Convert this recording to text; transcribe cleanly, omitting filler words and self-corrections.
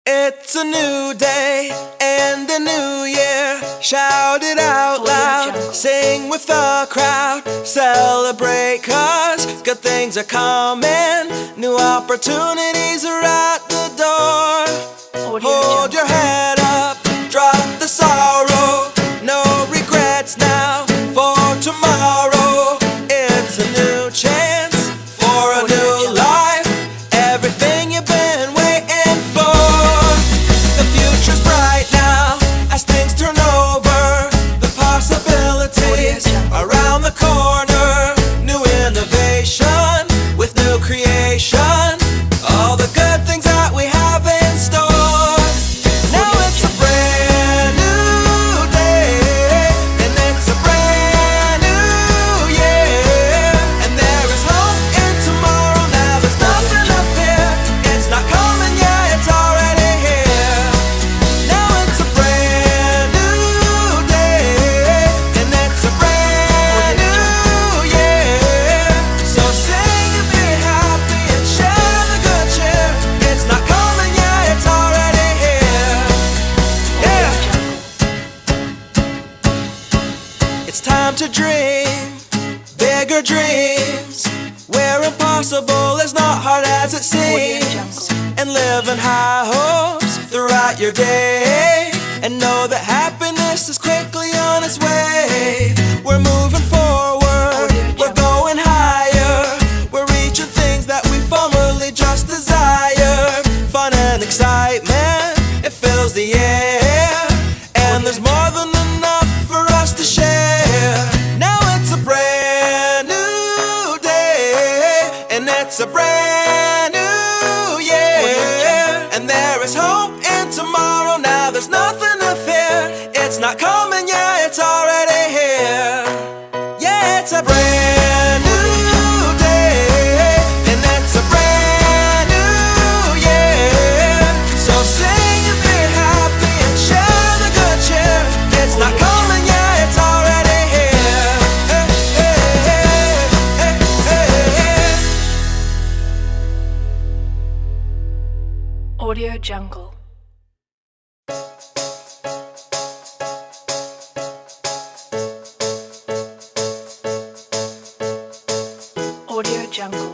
It's a new day and a new year. Shout it out loud, sing with the crowd. Celebrate 'cause good things are coming. New opportunities are at the door. Hold your head up, drop the sorrow. No regrets now for tomorrow. It's a new chance for a new life. Everything you've been waiting for. The future's bright now as things turn over. The possibilities around the corner. New innovation with new creation. All the good things that we have in store. Now it's a brand new day, and it's a brand new year. And there is hope in tomorrow. Now there's nothing up here. It's not coming yet, it's already here. Now it's a brand new day, and it's a brand new year. So sing and be happy and share the good cheer. It's not coming yet, it's already here. Yeah. It's time to dream bigger dreams, where impossible is not hard as it seems. And live in high hopes throughout your day, and know that happiness is quickly on its way. We're moving forward, we're going higher. We're reaching things that we formerly just desired. Fun and excitement, it fills the air. And there's more than enough for us to share. Now it's a brand new day, and it's a brand new year. And there is hope in tomorrow. Now there's nothing to fear. It's not coming yet, it's already here. Yeah, it's a brand new day, and it's a brand new year. So sing and be happy and share the good cheer. It's not coming yet, it's already here. Hey, hey, hey, hey, hey. Audio Jungle. Audio Jungle.